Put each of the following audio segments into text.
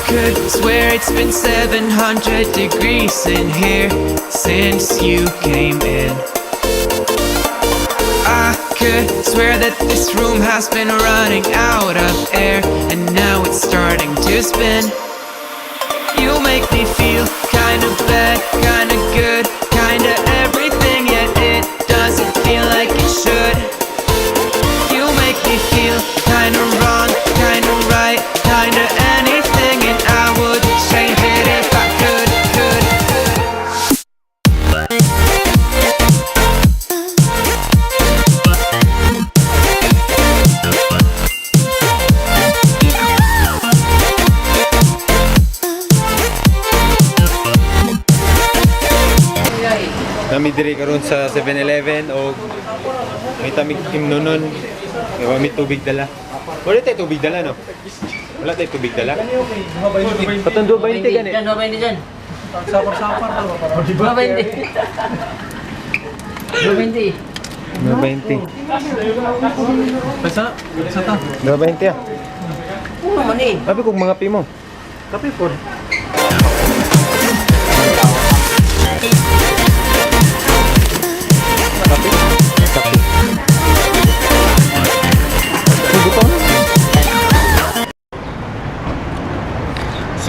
could swear it's been 700 degrees in here since you came in. I could swear that this room has been running out of air, and now it's starting to spin. You make me feel kinda bad, kinda good, kinda everything, yet it doesn't feel like it should. You make me feel kinda wrong, kinda right, kinda anything, and I would change it if I could. Nami diri karon sa 7-Eleven o may tamig imnonon. May tubig dala. Wala tayo tubig dala, no? Wala tayo tubig dala. Patong 2.20 gani. Diyan, 2.20 dyan. Sapar-sapar daw. 2.20. 2.20. 2.20. Pesa? Pesa ta? 2.20 ah. Ano man eh? Sabi kong mga pimo. Kape po.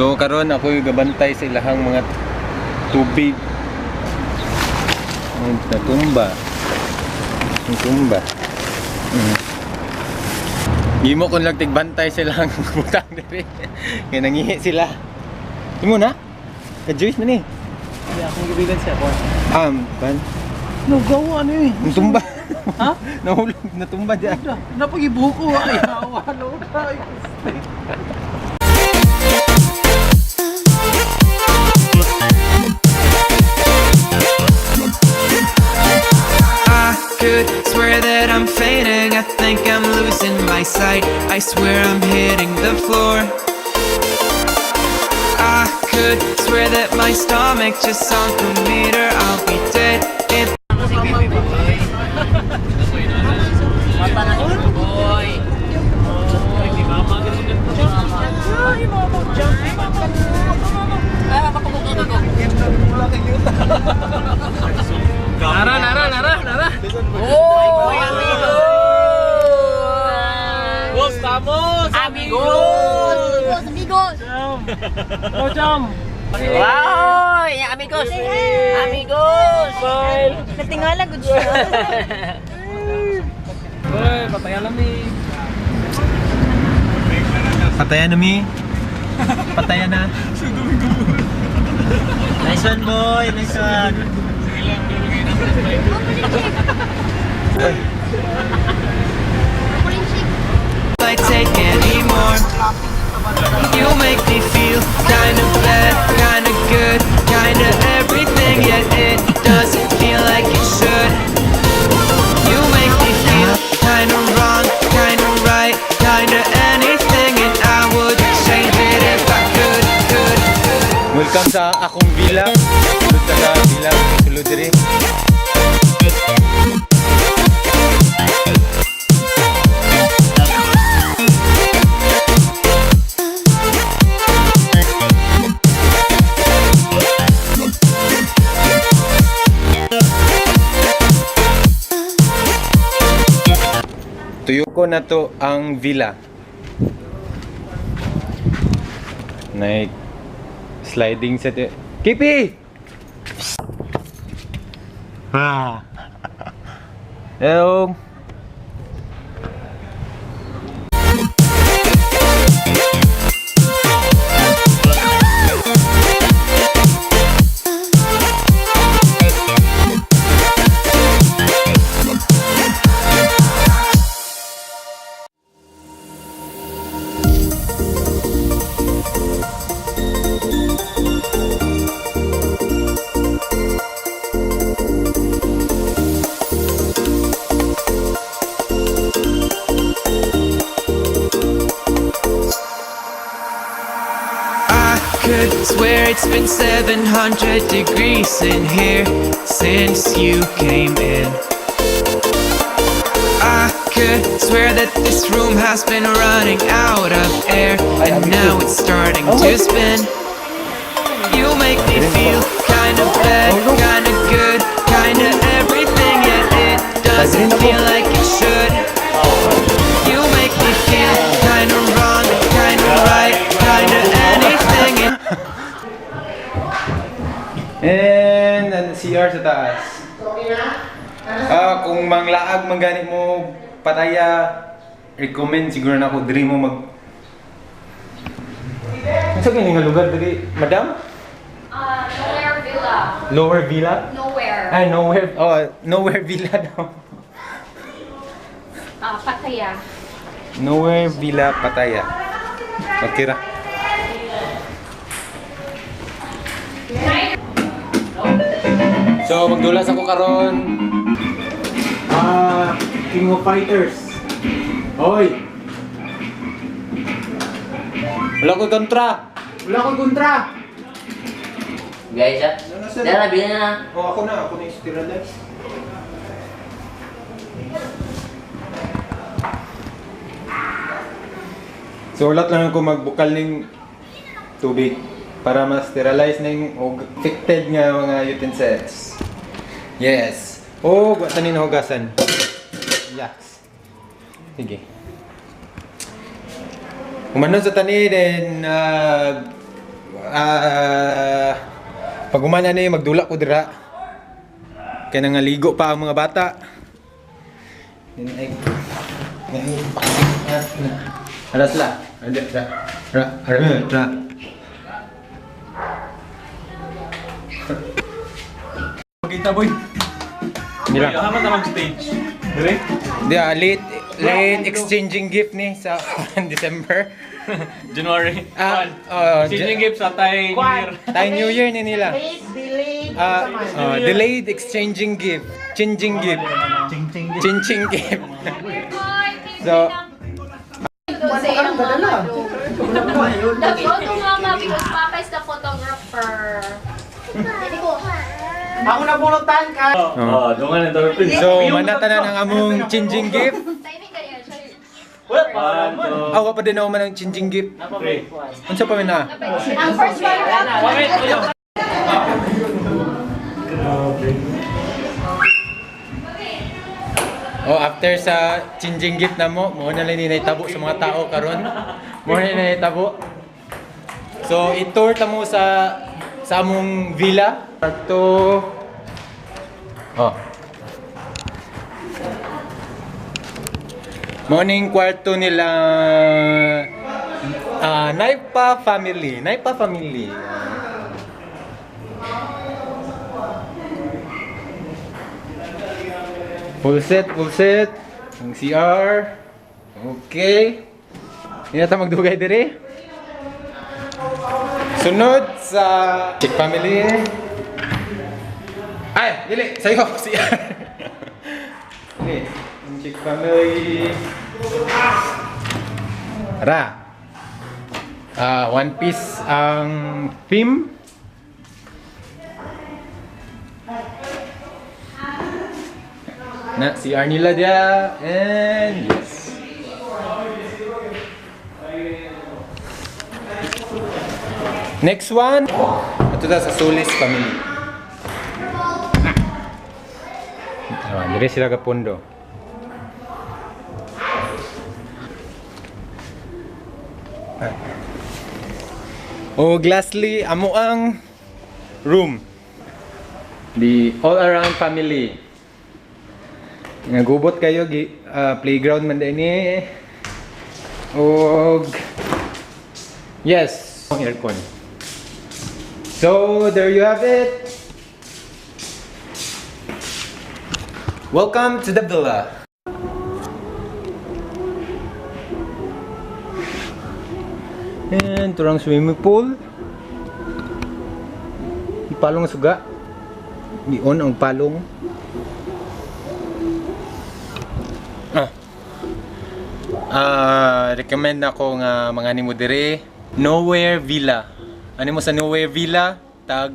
So karon ako yung gabantay sa ilahang mga tubig. Natumba. Gimo kon lang tigbantay sila ang butang diri. Kaya nangihi sila. Imo na? Ka-juice na ni. Hindi akong gibigan siya po. Ban. Nagawa ano eh. Natumba. Ha? Nahulog, natumba diyan. Napagibuko ay hawa no. Could swear that I'm fainting, I think I'm losing my sight, I swear I'm hitting the floor. I could swear that my stomach just sunk a meter, I'll be dead if Mata na siya, boy. Nara. Oh, amigo. Estamos Amigos. Jam. Wow, yung amigos. Amigos. Natingala gud siya. Oy, patayan lang ni. Patayan na mi. Patayan na. Nice one boy, nice one. I take anymore. You make me feel kinda bad, kinda good, kinda everything, yet it doesn't feel like it should. You make me feel kinda wrong, kinda right, kinda anything, and I would change it if I could. Welcome sa akong villa. Sulod sa villa, sulod diri. Tuyo ko na to ang villa. Like sliding set. Kipi! Hello. Could swear it's been 700 degrees in here since you came in. I could swear that this room has been running out of air, and now it's starting to spin. You make me feel kinda bad, kinda good, kinda everything, yet it doesn't feel like it should. You make me feel kinda wrong, kinda right, kinda anything. And CR sa taas. Kung manglaag mangganit mo pataya, recommend siguro na ako diri mo mag. Ano sa nga lugar diri, madam? Nowhere Villa. Lower Villa? Nowhere. Ay, nowhere. Oh, nowhere Villa daw. Pattaya. Nowhere Villa Pattaya. Okay ra. So, magdulas ako karon. King of Fighters. Hoy. Wala ko kontra. Wala ko kontra. Guys, Dara, bilhin na. Oh, ako na yung sterilized. So, ulat lang ako magbukal ng tubig para ma-sterilize na yung affected nga mga utensils. Yes. Oh, tanin na hugasan. Yes. Sige. Umanon sa tani, then pag umana na magdula ko dira. Kaya nangaligo pa ang mga bata. Alas la. Ra. Kita boy. Mira. Hamat na mag-stage. Dire? Late exchanging gift ni sa December. January. Exchanging gift sa Thai New Year. Thai New Year ni nila. Delayed exchanging gift. Changing gift. Changing gift. So, The photo mama because Papa is the photographer. Ako na bunutan ka. Dungan ang tawag. so manatanan ang among changing gift. Awa pa din ako man ang changing gift. Unsa pa man na? Ang first one. Oh, after sa changing gift na mo na lang nitabo sa mga tao karon. Mo na nitabo. So, i-tour ta mo sa among villa. Kwarto. Oh. Morning kwarto nila Naipa family. Full set. Ang CR. Okay. Hindi na tayo magdugay dire. Sunod sa chick family. Ay, dili, sa'yo, CR. Okay, ang chick family. Tara. One piece ang theme. Na CR nila dia, and yes. Next one, ito na sa Solis family. Dire sila kapondo. O lastly, amo ang room. The all around family. Nagubot kayo playground man din ni. Og yes, aircon. So there you have it. Welcome to the villa. And turang swimming pool. Ipalong suga. Dion ang palong. Recommend ako nga mga nimo dire Nowhere Villa. Ano mo sa Nowhere Villa tag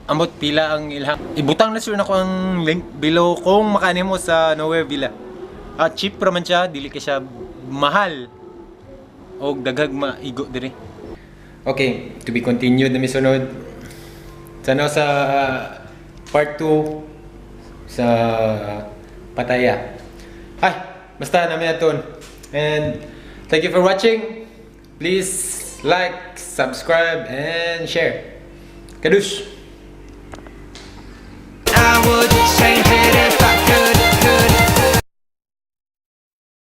amot pila ang ilhang. Ibutang na sure nako ang link below kung makani mo sa Nowhere Villa. cheap ra man siya, dili ka siya mahal. O daghag maigo diri. Okay, to be continued na misunod. Sana sa part 2 sa Pattaya. Ay, basta namin aton. And thank you for watching. Please like, subscribe, and share. Kadush!